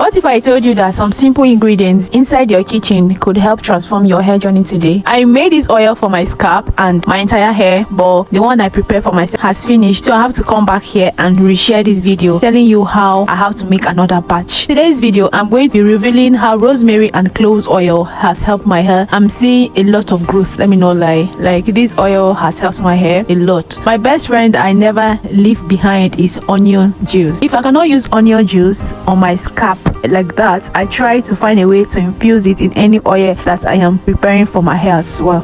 What if I told you that some simple ingredients inside your kitchen could help transform your hair journey today? I made this oil for my scalp and my entire hair, but the one I prepared for myself has finished, so I have to come back here and reshare this video telling you how I have to make another batch. Today's video, I'm going to be revealing how rosemary and cloves oil has helped my hair. I'm seeing a lot of growth, let me not lie. Like, this oil has helped my hair a lot. My best friend I never leave behind is onion juice. If I cannot use onion juice on my scalp like that, I try to find a way to infuse it in any oil that I am preparing for my hair as well.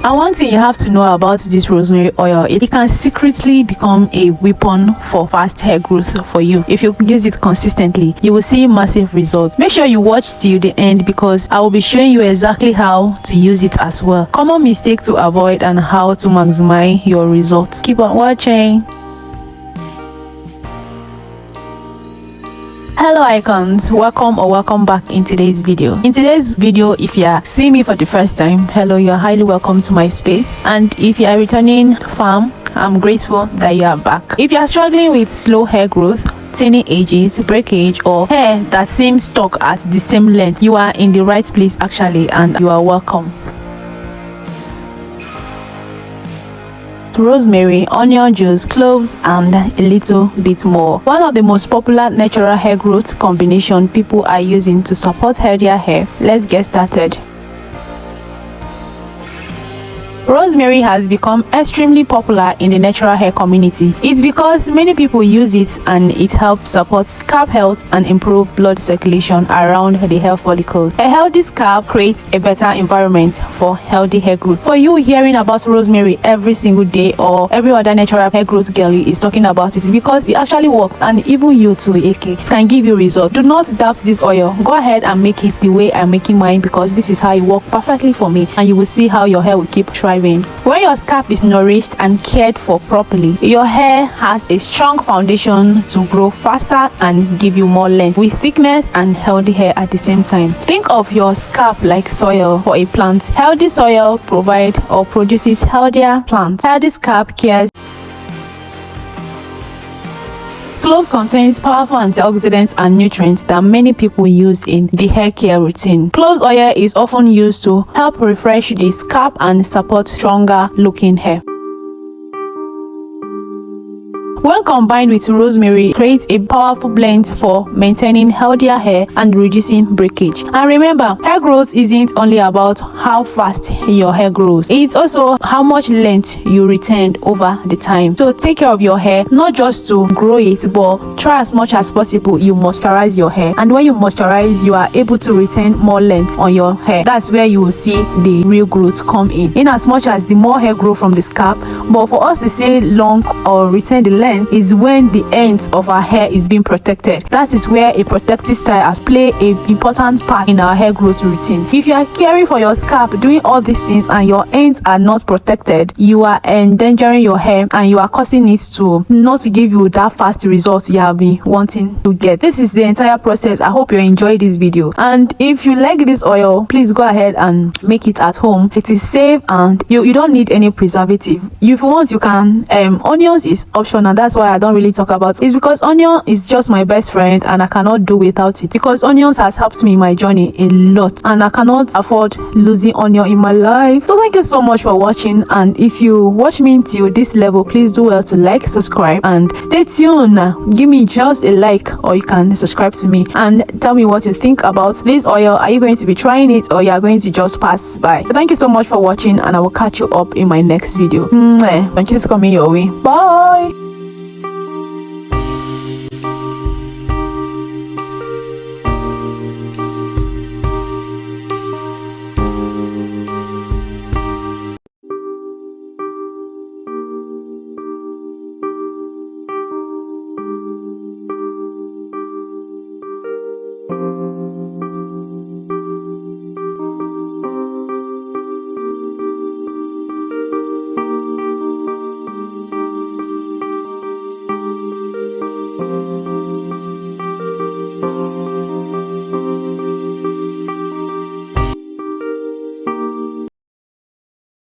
And one thing you have to know about this rosemary oil, it can secretly become a weapon for fast hair growth for you. If you use it consistently, you will see massive results. Make sure you watch till the end, because I will be showing you exactly how to use it as well, common mistake to avoid, and how to maximize your results. Keep on watching. Hello icons, welcome back in today's video. In today's video, if you are seeing me for the first time, hello, you're highly welcome to my space. And if you are returning fam, I'm grateful that you are back. If you are struggling with slow hair growth, thinning edges, breakage, or hair that seems stuck at the same length, you are in the right place actually, and you are welcome. Rosemary, onion juice, cloves, and a little bit more. One of the most popular natural hair growth combination people are using to support healthier hair. Let's get started. Rosemary has become extremely popular in the natural hair community. It's because many people use it and it helps support scalp health and improve blood circulation around the hair follicles. A healthy scalp creates a better environment for healthy hair growth. For you hearing about rosemary every single day, or every other natural hair growth girlie is talking about it, because it actually works, and even you too, it can give you results. Do not doubt this oil. Go ahead and make it the way I'm making mine, because this is how it works perfectly for me, and you will see how your hair will keep thriving. When your scalp is nourished and cared for properly, your hair has a strong foundation to grow faster and give you more length, with thickness and healthy hair at the same time. Think of your scalp like soil for a plant. Healthy soil provides or produces healthier plants. Healthy scalp cares. Cloves contains powerful antioxidants and nutrients that many people use in the hair care routine. Cloves oil is often used to help refresh the scalp and support stronger looking hair. When combined with rosemary, it creates a powerful blend for maintaining healthier hair and reducing breakage. And remember, hair growth isn't only about how fast your hair grows, it's also how much length you retain over the time. So take care of your hair, not just to grow it, but try as much as possible you moisturize your hair. And when you moisturize, you are able to retain more length on your hair. That's where you will see the real growth come in as much as the more hair grow from the scalp. But for us to stay long or retain the length is when the ends of our hair is being protected. That is where a protective style has played an important part in our hair growth routine. If you are caring for your scalp, doing all these things, and your ends are not protected, you are endangering your hair and you are causing it to not give you that fast result you have been wanting to get. This is the entire process. I hope you enjoyed this video, and if you like this oil, please go ahead and make it at home. It is safe and you don't need any preservative. If you want, you can onions is optional. That's why I don't really talk about it. It's because onion is just my best friend and I cannot do without it, because onions has helped me in my journey a lot and I cannot afford losing onion in my life. So thank you so much for watching, and if you watch me till this level, please do well to like, subscribe, and stay tuned. Give me just a like, or you can subscribe to me and tell me what you think about this oil. Are you going to be trying it, or you are going to just pass by? So thank you so much for watching, and I will catch you up in my next video. Thank you for coming your way. Bye.